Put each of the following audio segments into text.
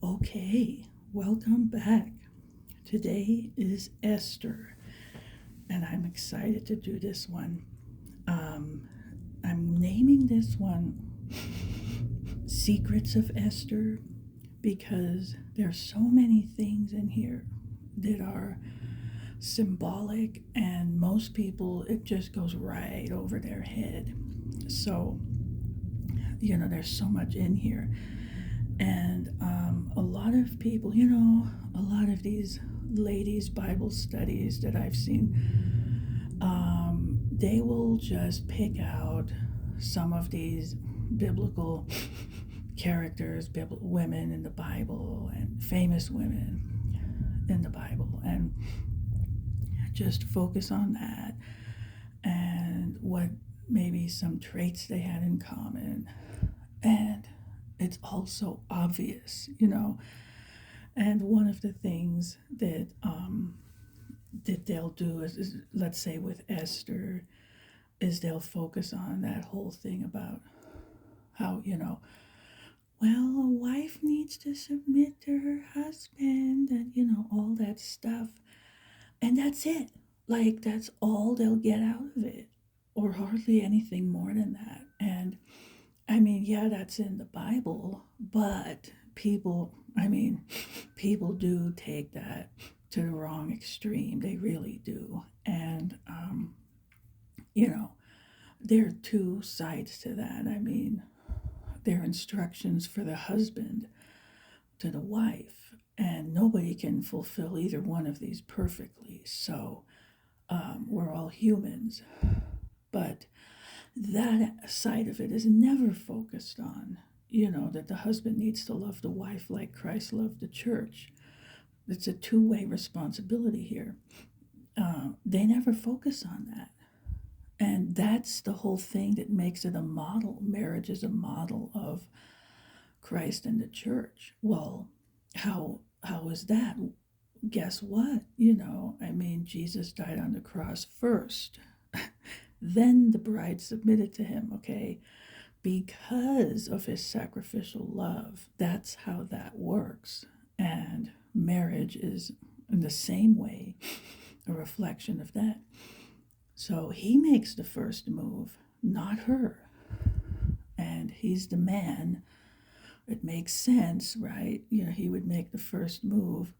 Okay, welcome back. Today is Esther, and I'm excited to do this one. Um, I'm naming this one Secrets of Esther because there's so many things in here that are symbolic, and most people it just goes right over their head. So, there's so much in here. And a lot of people, a lot of these ladies' Bible studies that I've seen, they will just pick out some of these biblical characters, biblical women in the Bible, and famous women in the Bible, and just focus on that and what maybe some traits they had in common. And it's also obvious. And one of the things that they'll do is, let's say with Esther, is they'll focus on that whole thing about how well, a wife needs to submit to her husband, and all that stuff, and that's it. Like that's all they'll get out of it, or hardly anything more than that. And I mean, yeah, that's in the Bible, but people do take that to the wrong extreme. They really do. And, you know, there are two sides to that. I mean, there are instructions for the husband to the wife, and nobody can fulfill either one of these perfectly. So we're all humans. But that side of it is never focused on, that the husband needs to love the wife like Christ loved the church. It's a two-way responsibility here. They never focus on that. And that's the whole thing that makes it a model. Marriage is a model of Christ and the church. Well, how is that? Guess what? Jesus died on the cross first. Then the bride submitted to him, okay? Because of his sacrificial love. That's how that works. And marriage is, in the same way, a reflection of that. So he makes the first move, not her. And he's the man. It makes sense, right? He would make the first move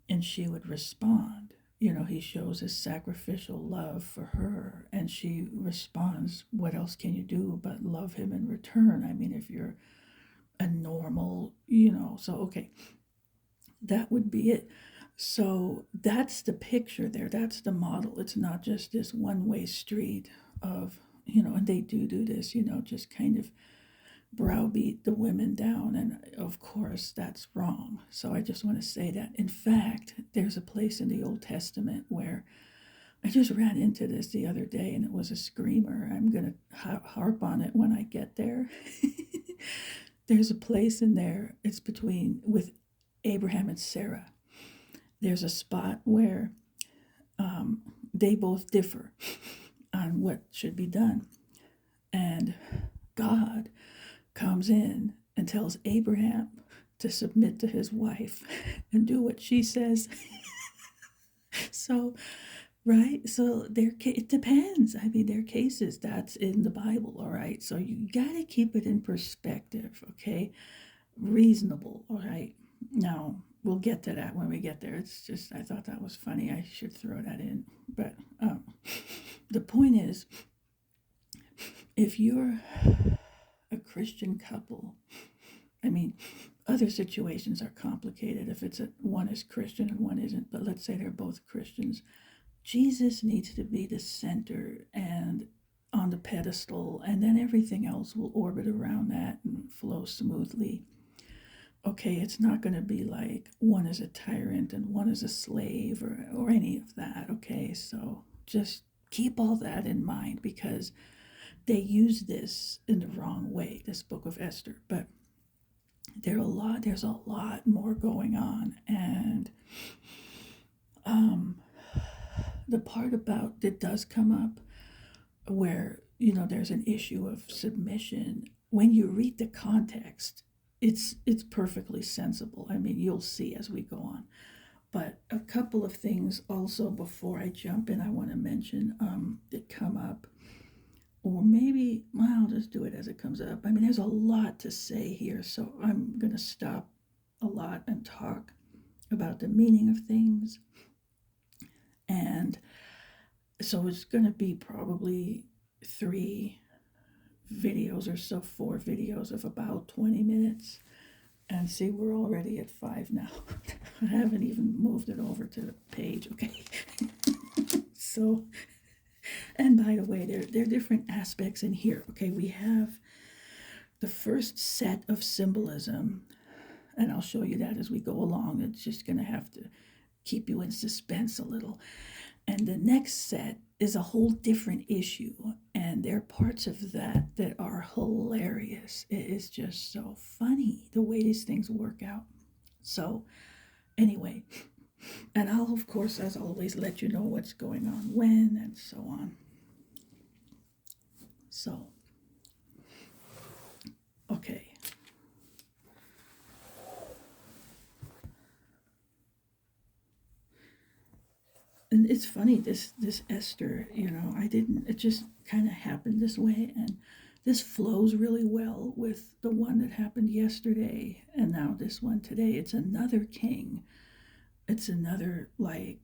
and she would respond. He shows his sacrificial love for her, and she responds. What else can you do but love him in return? I mean, if you're a normal, so okay, that would be it. So that's the picture there. That's the model. It's not just this one-way street of, and they do this, just kind of browbeat the women down. And of course, that's wrong. So I just want to say that. In fact, there's a place in the Old Testament where I just ran into this the other day, and it was a screamer. I'm going to harp on it when I get there. There's a place in there, it's with Abraham and Sarah. There's a spot where they both differ on what should be done. And God comes in and tells Abraham to submit to his wife and do what she says. So, right? So it depends. I mean, there are cases that's in the Bible, all right? So you got to keep it in perspective, okay? Reasonable, all right? Now, we'll get to that when we get there. It's just, I thought that was funny. I should throw that in. But the point is, if you're a Christian couple, I mean, other situations are complicated if one is Christian and one isn't, but let's say they're both Christians. Jesus needs to be the center and on the pedestal, and then everything else will orbit around that and flow smoothly. Okay, it's not going to be like one is a tyrant and one is a slave or any of that, okay? So just keep all that in mind, because they use this in the wrong way, this book of Esther. But there's a lot more going on. And the part about that does come up where, there's an issue of submission. When you read the context, it's perfectly sensible. I mean, you'll see as we go on. But a couple of things also before I jump in, I want to mention that come up, or maybe well, I'll just do it as it comes up. I mean, there's a lot to say here, so I'm going to stop a lot and talk about the meaning of things. And so it's going to be probably 3 videos or so, 4 videos of about 20 minutes. And see, we're already at 5 now. I haven't even moved it over to the page, okay? So, and by the way, there are different aspects in here, okay? We have the first set of symbolism, and I'll show you that as we go along. It's just going to have to keep you in suspense a little. And the next set is a whole different issue, and there are parts of that that are hilarious. It is just so funny the way these things work out. So, anyway, and I'll, of course, as always, let you know what's going on when and so on. So, okay. And it's funny, this Esther, I didn't, it just kind of happened this way, and this flows really well with the one that happened yesterday, and now this one today. It's another king. It's another like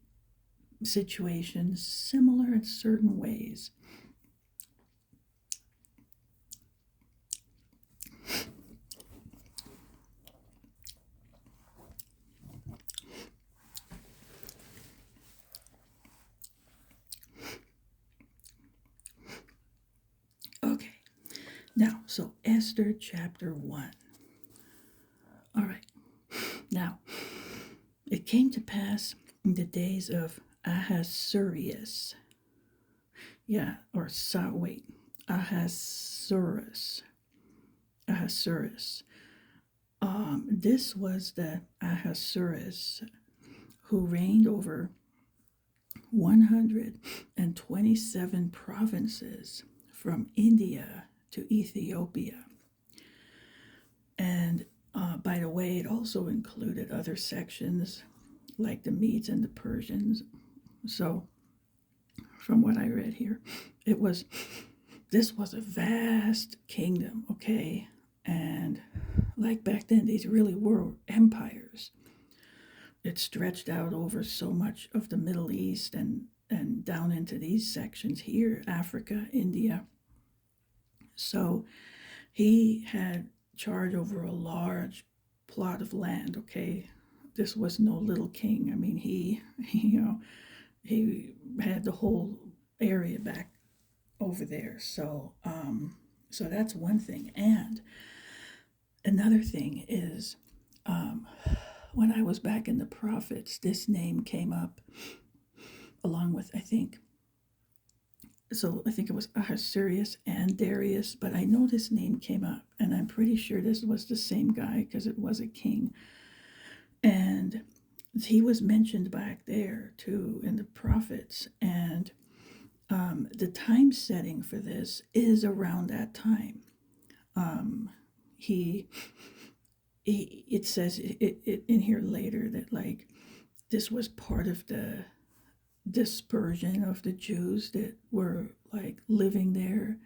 situation similar in certain ways. Okay, now, so Esther chapter 1. All right, now, it came to pass in the days of Ahasuerus. Yeah, or wait, Ahasuerus. Ahasuerus. This was the Ahasuerus who reigned over 127 provinces from India to Ethiopia. And by the way, it also included other sections like the Medes and the Persians. So, from what I read here, this was a vast kingdom, okay? And like back then, these really were empires. It stretched out over so much of the Middle East and down into these sections here, Africa, India. So he had charge over a large plot of land, okay? This was no little king. I mean, he had the whole area back over there. So that's one thing. And another thing is, when I was back in the prophets, this name came up along with, I think it was Ahasuerus and Darius, but I know this name came up, and I'm pretty sure this was the same guy because it was a king. And he was mentioned back there too in the prophets, and the time setting for this is around that time. It says it in here later that like this was part of the dispersion of the Jews that were like living there.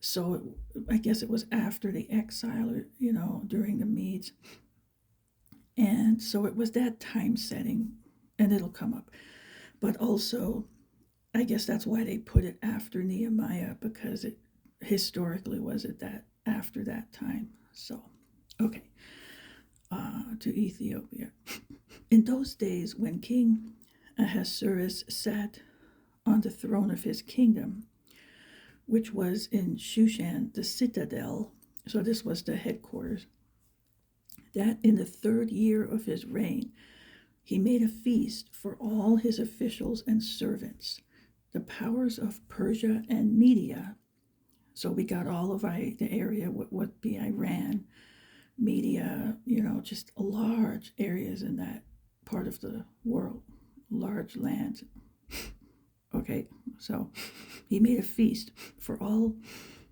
So I guess it was after the exile, or during the Medes, and so it was that time setting, and it'll come up. But also, I guess that's why they put it after Nehemiah, because it historically was at that after that time. So, okay, to Ethiopia. In those days, when King Ahasuerus sat on the throne of his kingdom, which was in Shushan, the citadel, so this was the headquarters, that in the 3rd year of his reign, he made a feast for all his officials and servants, the powers of Persia and Media. So we got all of the area, what would be Iran, Media, just large areas in that part of the world, large lands. Okay, so he made a feast for all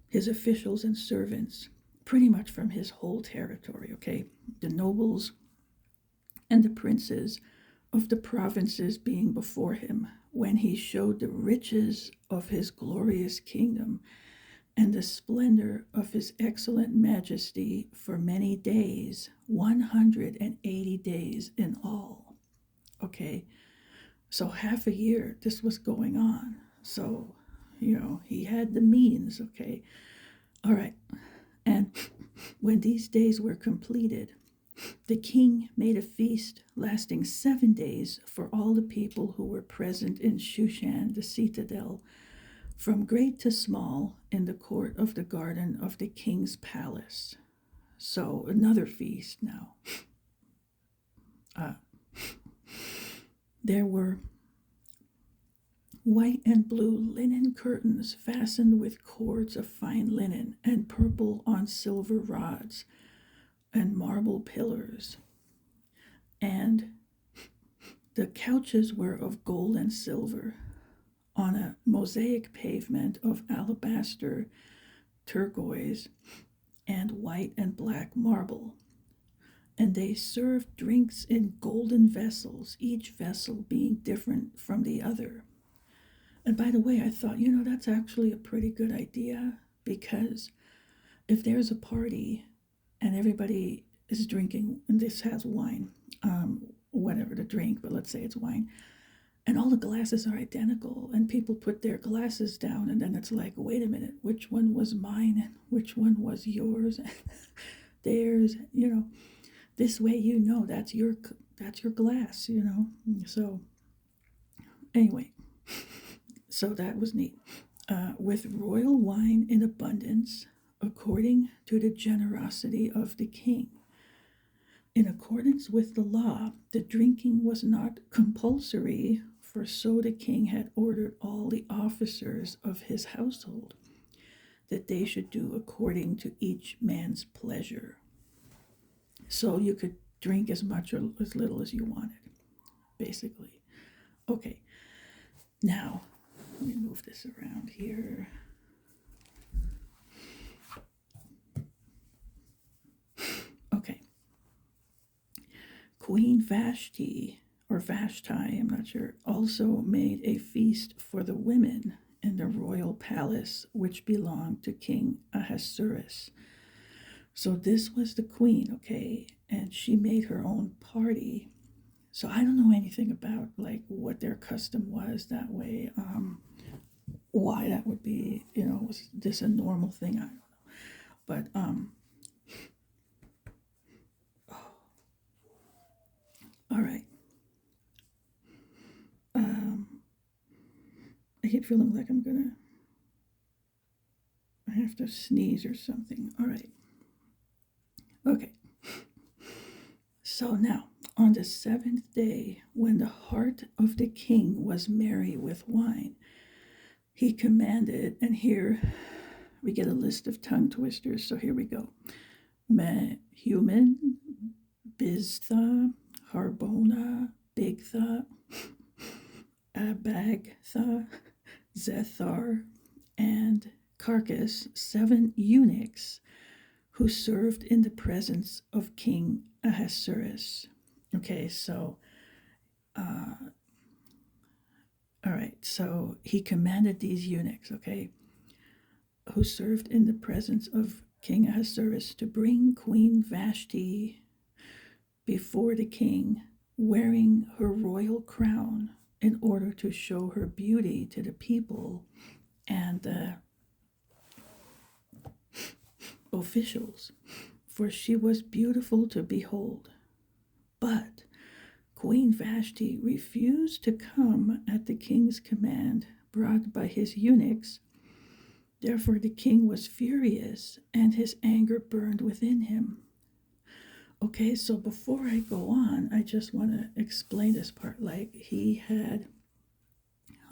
his officials and servants, pretty much from his whole territory, okay? The nobles and the princes of the provinces being before him, when he showed the riches of his glorious kingdom and the splendor of his excellent majesty for many days, 180 days in all. Okay, so half a year this was going on. So, he had the means, okay? All right. And when these days were completed, the king made a feast lasting 7 days for all the people who were present in Shushan, the citadel, from great to small, in the court of the garden of the king's palace. So, another feast now. There were white and blue linen curtains fastened with cords of fine linen, and purple on silver rods, and marble pillars. And the couches were of gold and silver, on a mosaic pavement of alabaster, turquoise, and white and black marble. And they served drinks in golden vessels, each vessel being different from the other. And by the way, I thought, that's actually a pretty good idea, because if there's a party and everybody is drinking, and this has wine, whatever the drink, but let's say it's wine, and all the glasses are identical, and people put their glasses down, and then it's like, wait a minute, which one was mine and which one was yours? Theirs, this way that's your glass, So anyway, so that was neat. With royal wine in abundance, according to the generosity of the king. In accordance with the law, the drinking was not compulsory, for so the king had ordered all the officers of his household, that they should do according to each man's pleasure. So you could drink as much or as little as you wanted, basically. Okay, now let me move this around here. Okay. Queen Vashti, or Vashti, I'm not sure, also made a feast for the women in the royal palace which belonged to King Ahasuerus. So this was the queen, okay, and she made her own party. So I don't know anything about like what their custom was that way. Why that would be, was this a normal thing? I don't know. But all right. I keep feeling like I have to sneeze or something. All right. Okay. So now, on the 7th day, when the heart of the king was merry with wine, he commanded, and here we get a list of tongue twisters, so here we go. Mehuman, Biztha, Harbona, Bigtha, Abagtha, Zethar, and Carcass, 7 eunuchs who served in the presence of King Ahasuerus. Okay, so, all right, so he commanded these eunuchs, okay, who served in the presence of King Ahasuerus to bring Queen Vashti before the king, wearing her royal crown, in order to show her beauty to the people and the officials, for she was beautiful to behold. But Queen Vashti refused to come at the king's command brought by his eunuchs. Therefore the king was furious, and his anger burned within him. Okay, so before I go on, I just want to explain this part. Like, he had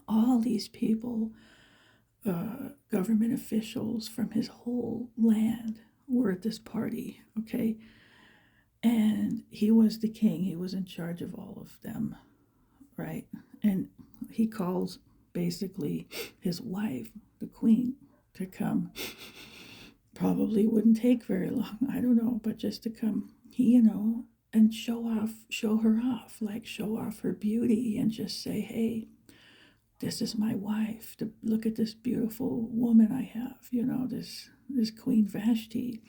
all these people, government officials from his whole land were at this party, okay? And he was the king. He was in charge of all of them, right? And he calls basically his wife, the queen, to come Probably wouldn't take very long, I don't know, but just to come, and show her off, like show off her beauty and just say, hey, this is my wife. Look at this beautiful woman I have, this Queen Vashti.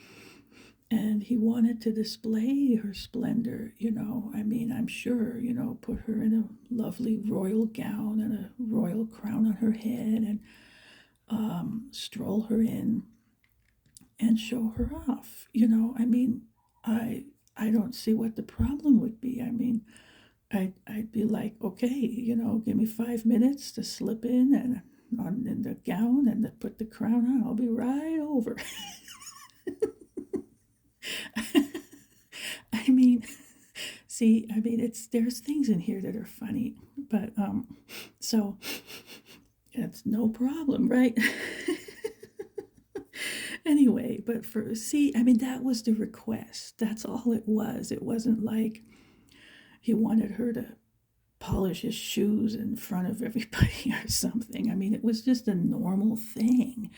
And he wanted to display her splendor, I mean, I'm sure, put her in a lovely royal gown and a royal crown on her head and stroll her in and show her off. I mean, I I don't see what the problem would be. I mean, I'd be like, okay, give me 5 minutes to slip in and on in the gown and to put the crown on. I'll be right over. I mean, see, I mean, there's things in here that are funny, but so it's no problem, right? Anyway, but I mean, that was the request. That's all it was. It wasn't like he wanted her to polish his shoes in front of everybody or something. I mean, it was just a normal thing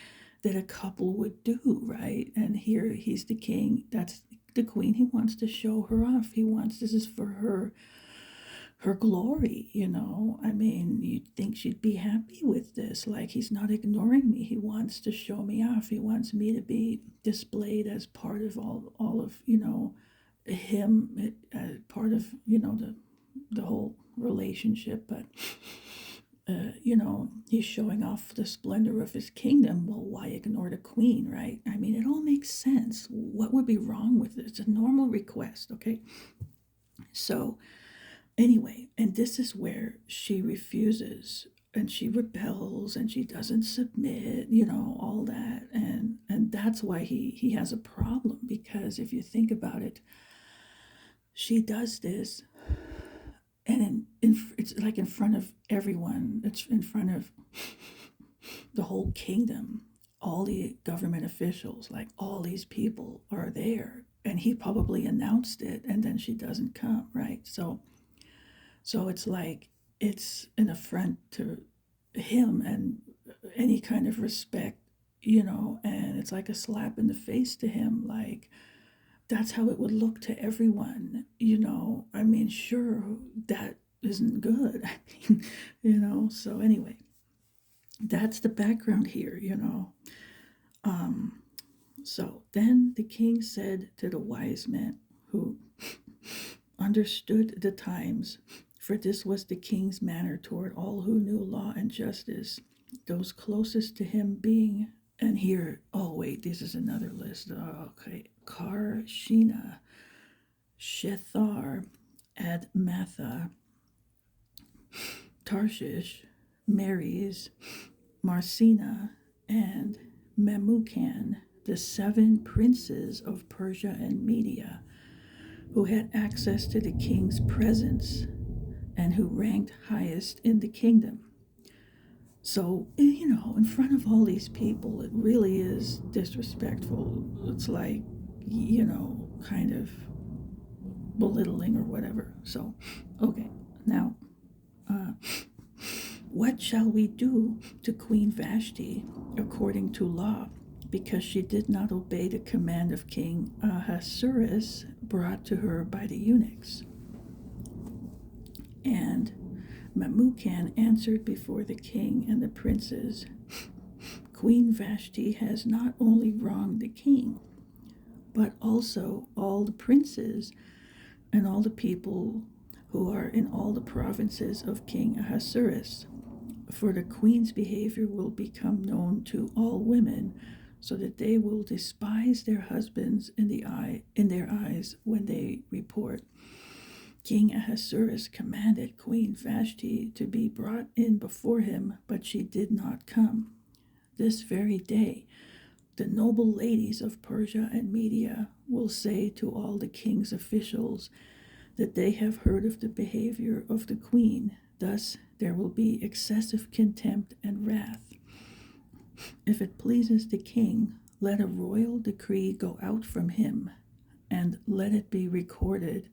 that a couple would do, right? And here he's the king. That's the queen. He wants to show her off. This is for her glory, I mean, you'd think she'd be happy with this. Like, he's not ignoring me. He wants to show me off. He wants me to be displayed as part of all of, him, part of, the whole relationship. But, he's showing off the splendor of his kingdom. Well, why ignore the queen, right? I mean, it all makes sense. What would be wrong with it? It's a normal request, okay? So, anyway, and this is where she refuses and she rebels and she doesn't submit, all that. And that's why he has a problem, because if you think about it, she does this and it's like in front of everyone. It's in front of the whole kingdom. All the government officials, like all these people are there. And he probably announced it and then she doesn't come, right? So it's like it's an affront to him and any kind of respect, and it's like a slap in the face to him. Like, that's how it would look to everyone, I mean, sure, that isn't good. I mean, so anyway, that's the background here, So then the king said to the wise men who understood the times, for this was the king's manner toward all who knew law and justice, those closest to him being, and here, oh wait, this is another list. Oh, okay, Karshina, Shethar, Admatha, Tarshish, Meres, Marcina, and Memucan, the 7 princes of Persia and Media, who had access to the king's presence and who ranked highest in the kingdom. So, in front of all these people, it really is disrespectful. It's like, kind of belittling or whatever. So, okay, now, what shall we do to Queen Vashti according to law? Because she did not obey the command of King Ahasuerus brought to her by the eunuchs. And Memucan answered before the king and the princes, Queen Vashti has not only wronged the king, but also all the princes and all the people who are in all the provinces of King Ahasuerus. For the queen's behavior will become known to all women, so that they will despise their husbands in their eyes when they report. King Ahasuerus commanded Queen Vashti to be brought in before him, but she did not come. This very day, the noble ladies of Persia and Media will say to all the king's officials that they have heard of the behavior of the queen. Thus, there will be excessive contempt and wrath. If it pleases the king, let a royal decree go out from him, and let it be recorded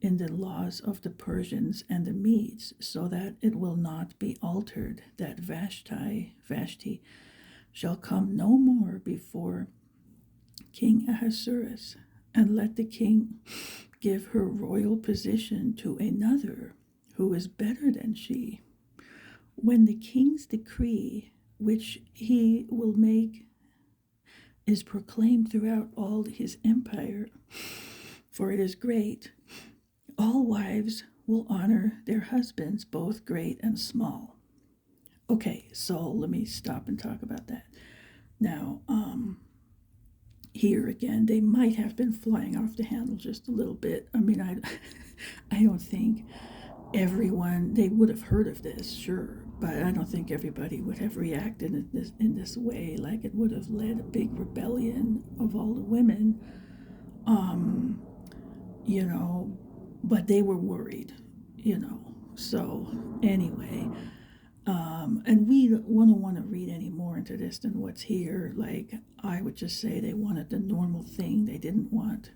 in the laws of the Persians and the Medes, so that it will not be altered, that Vashti shall come no more before King Ahasuerus, and let the king give her royal position to another who is better than she. When the king's decree, which he will make, is proclaimed throughout all his empire, for it is great, all wives will honor their husbands, both great and small. Okay, so let me stop and talk about that. Now, here again, they might have been flying off the handle just a little bit. I mean, I don't think everyone, they would have heard of this, sure, but I don't think everybody would have reacted in this way. Like, it would have led a big rebellion of all the women, you know, but they were worried, you know. So anyway, and we don't want to read any more into this than what's here. Like, I would just say they wanted the normal thing. They didn't want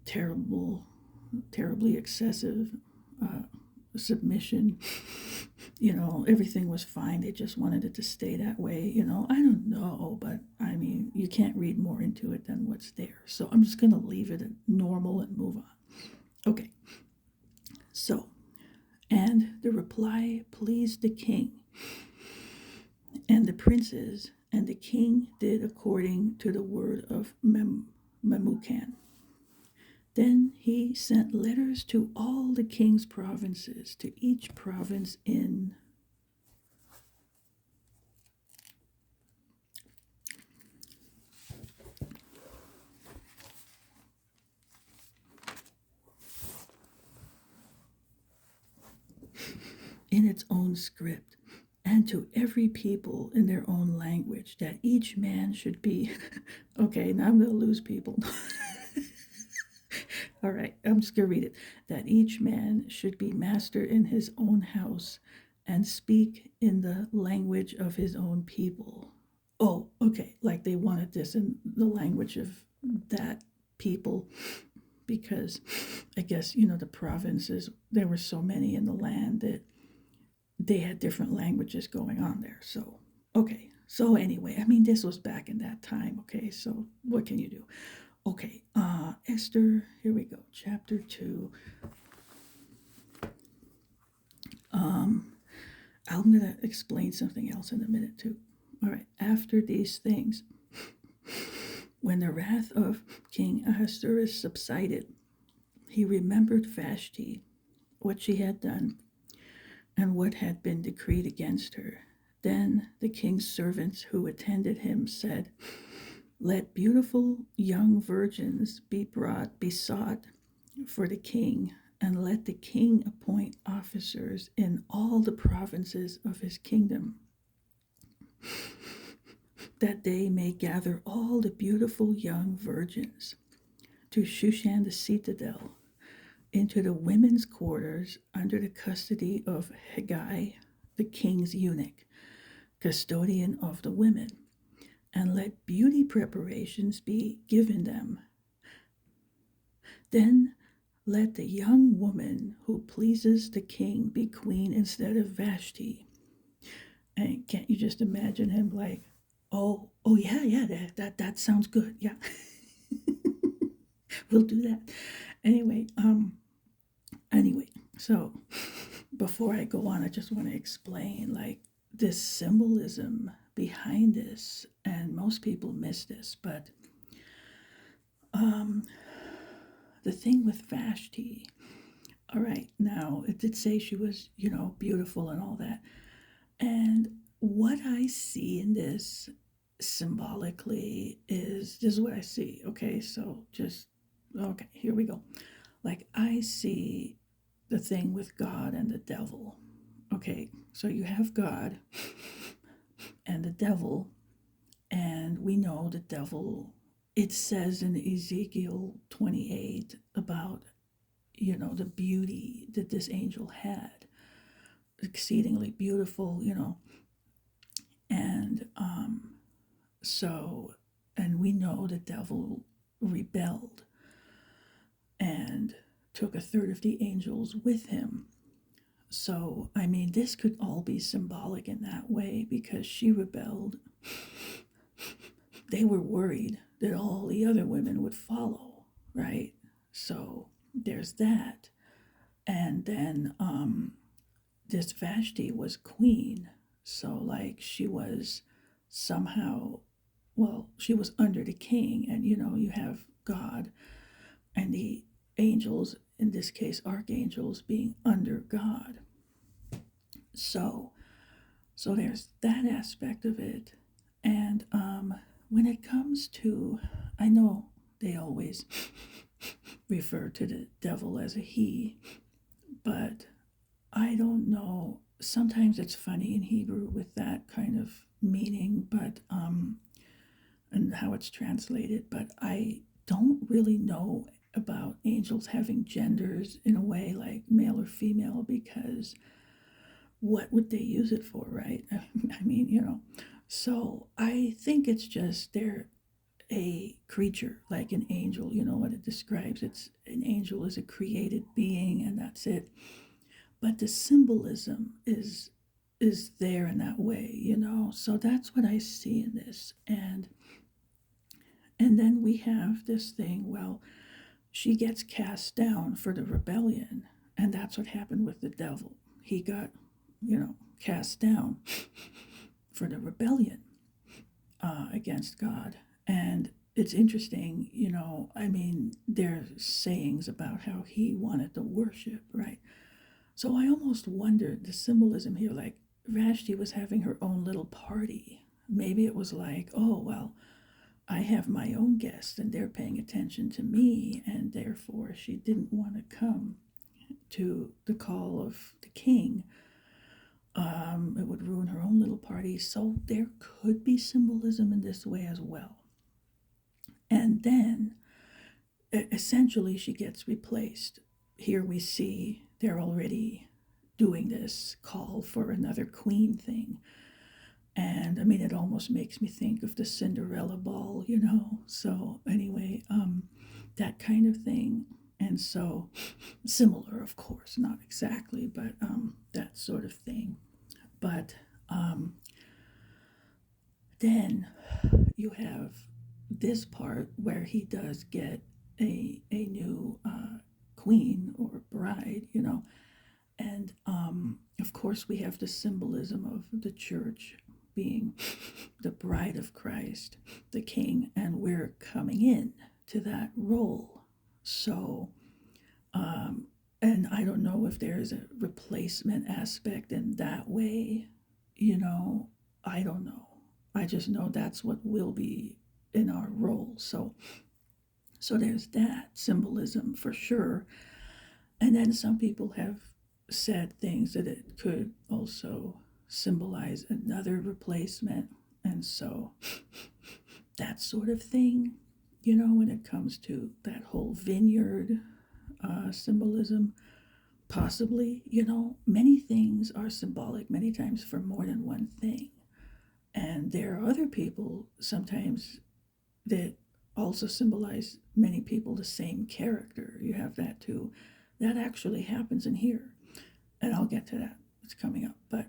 terribly excessive submission. You know, everything was fine. They just wanted it to stay that way. You know, I don't know, but I mean, you can't read more into it than what's there. So I'm just going to leave it at normal and move on. Okay. So, and the reply pleased the king and the princes, and the king did according to the word of Memucan. Then he sent letters to all the king's provinces, to each province in its own script, and to every people in their own language, that each man should be okay, now I'm going to lose people. All right, I'm just going to read it. That each man should be master in his own house and speak in the language of his own people. Oh, okay, like they wanted this in the language of that people, because I guess, you know, the provinces, there were so many in the land that they had different languages going on there. So, okay. So anyway, I mean, this was back in that time. Okay. So what can you do? Okay. Esther, here we go. Chapter 2. I'm going to explain something else in a minute too. All right. After these things, when the wrath of King Ahasuerus subsided, he remembered Vashti, what she had done, and what had been decreed against her. Then the king's servants who attended him said, let beautiful young virgins be sought for the king, and let the king appoint officers in all the provinces of his kingdom, that they may gather all the beautiful young virgins to Shushan the citadel, into the women's quarters under the custody of Hegai, the king's eunuch, custodian of the women, and let beauty preparations be given them. Then let the young woman who pleases the king be queen instead of Vashti. And can't you just imagine him like, oh yeah, that sounds good, yeah. We'll do that. Anyway, so before I go on, I just want to explain like this symbolism behind this, and most people miss this, but the thing with Vashti, all right, now it did say she was, you know, beautiful and all that, and what I see in this symbolically is, this is what I see. Okay, so just, okay, here we go. Like, I see the thing with God and the devil. Okay, so you have God and the devil, and we know the devil, it says in Ezekiel 28 about, you know, the beauty that this angel had, exceedingly beautiful, you know, and so, and we know the devil rebelled and took a third of the angels with him. So, I mean, this could all be symbolic in that way, because she rebelled. They were worried. that all the other women would follow, right? So there's that. And then this Vashti was queen. So, like, she was somehow, well, she was under the king. And, you have God and the angels, in this case, archangels, being under God. So, so there's that aspect of it. And when it comes to, I know they always refer to the devil as a he, but I don't know. Sometimes it's funny in Hebrew with that kind of meaning, but and how it's translated, but I don't really know about angels having genders in a way like male or female, because what would they use it for, right? I mean, So I think it's just they're a creature like an angel. You know what it describes? It's an angel is a created being, and that's it. But the symbolism is there in that way. So that's what I see in this. And then we have this thing, well, she gets cast down for the rebellion, and that's what happened with the devil. He got, cast down for the rebellion against God. And it's interesting, I mean, there's sayings about how he wanted to worship, right? So I almost wondered the symbolism here, like Vashti was having her own little party. Maybe it was like, oh, well, I have my own guests and they're paying attention to me, and therefore she didn't want to come to the call of the king. It would ruin her own little party. So there could be symbolism in this way as well. And then essentially she gets replaced. Here we see they're already doing this call for another queen thing. And I mean, it almost makes me think of the Cinderella ball. So, anyway, that kind of thing. And so, similar, of course, not exactly, but that sort of thing. But then you have this part where he does get a new queen or bride. And of course, we have the symbolism of the church being the bride of Christ, the king, and we're coming in to that role. So, and I don't know if there's a replacement aspect in that way, I don't know. I just know that's what will be in our role. So there's that symbolism for sure. And then some people have said things that it could also symbolize another replacement. And so that sort of thing, when it comes to that whole vineyard symbolism, possibly, many things are symbolic many times for more than one thing. And there are other people sometimes that also symbolize many people the same character. You have that too. That actually happens in here. And I'll get to that. It's coming up. But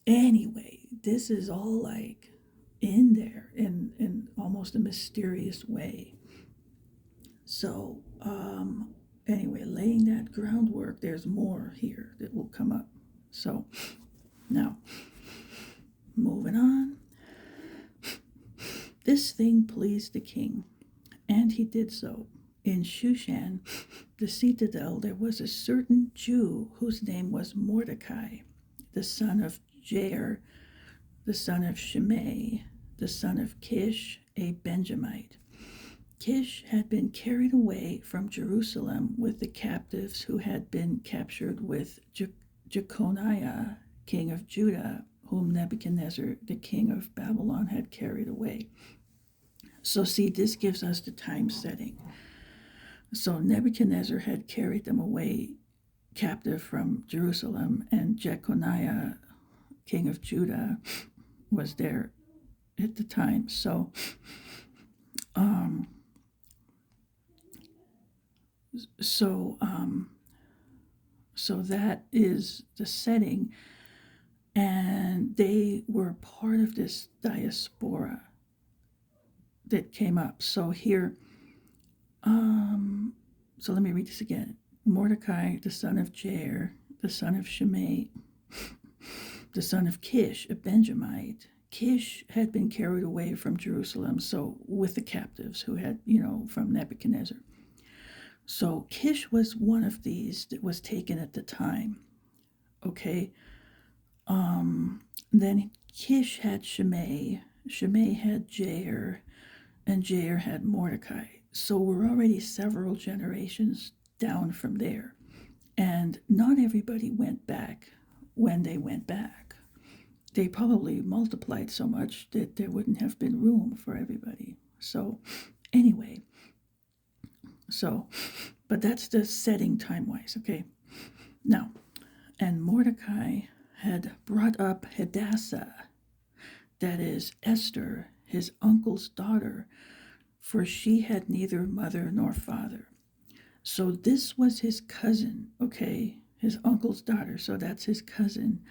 anyway, this is all like in there in almost a mysterious way. So, anyway, laying that groundwork, there's more here that will come up. So, now, moving on. This thing pleased the king, and he did so. In Shushan, the citadel, there was a certain Jew whose name was Mordecai, the son of Jair, the son of Shimei, the son of Kish, a Benjamite. Kish had been carried away from Jerusalem with the captives who had been captured with Jeconiah, king of Judah, whom Nebuchadnezzar, the king of Babylon, had carried away. So see, this gives us the time setting. So Nebuchadnezzar had carried them away captive from Jerusalem, and Jeconiah, king of Judah, was there at the time. So so that is the setting, and they were part of this diaspora. that came up. So here, um, so let me read this again. Mordecai, the son of Jair, the son of Shimei, the son of Kish, a Benjamite. Kish had been carried away from Jerusalem, so with the captives who had, from Nebuchadnezzar. So Kish was one of these that was taken at the time. Okay. Then Kish had Shimei. Shimei had Jair, and Jair had Mordecai. So we're already several generations down from there. And not everybody went back when they went back. They probably multiplied so much that there wouldn't have been room for everybody. So, anyway, but that's the setting time wise, okay? Now, and Mordecai had brought up Hadassah, that is Esther, his uncle's daughter, for she had neither mother nor father. So this was his cousin, okay? His uncle's daughter, so that's his cousin.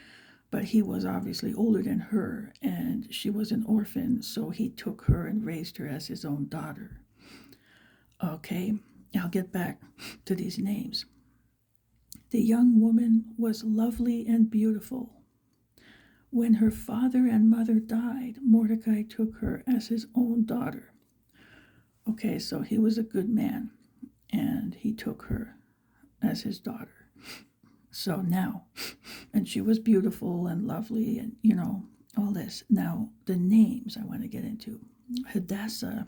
But he was obviously older than her, and she was an orphan, so he took her and raised her as his own daughter. Okay, I'll get back to these names. The young woman was lovely and beautiful. When her father and mother died, Mordecai took her as his own daughter. Okay, so he was a good man, and he took her as his daughter. So now, and she was beautiful and lovely and, all this. Now, the names I want to get into. Hadassah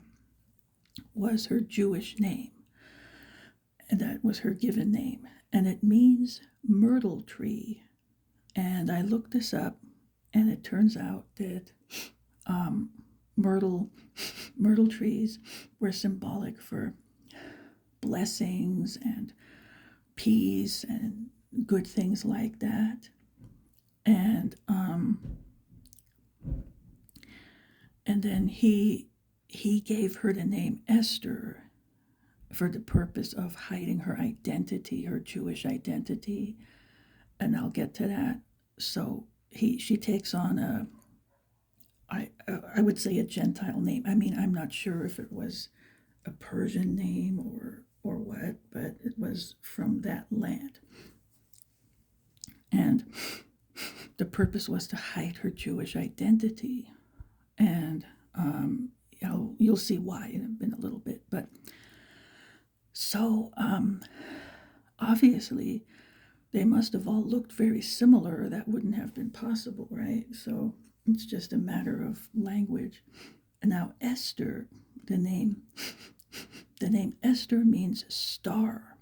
was her Jewish name, and that was her given name. And it means myrtle tree. And I looked this up, and it turns out that myrtle trees were symbolic for blessings and peace and good things like that. And then he gave her the name Esther for the purpose of hiding her identity, her Jewish identity, and I'll get to that. So she takes on I would say a Gentile name. I mean, I'm not sure if it was a Persian name or what, but it was from that land. And the purpose was to hide her Jewish identity. And you'll see why in a little bit. But so obviously they must have all looked very similar. That wouldn't have been possible, right? So it's just a matter of language. And now Esther, the name Esther means star.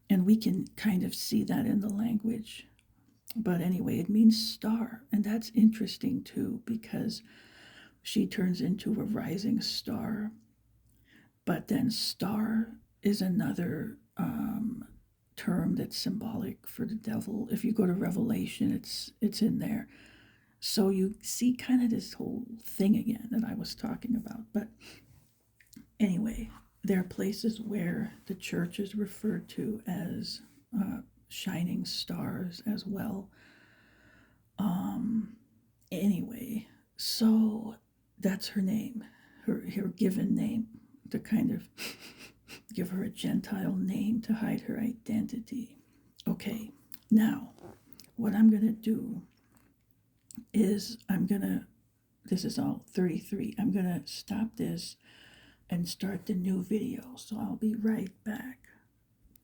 And we can kind of see that in the language. But anyway, it means star. And that's interesting too, because she turns into a rising star. But then star is another term that's symbolic for the devil. If you go to Revelation, it's in there. So you see kind of this whole thing again that I was talking about. But anyway, there are places where the church is referred to as shining stars as well. Anyway, so that's her name, her given name, to kind of give her a Gentile name to hide her identity. Okay, now what I'm going to do is this is all 33. I'm going to stop this and start the new video. So I'll be right back.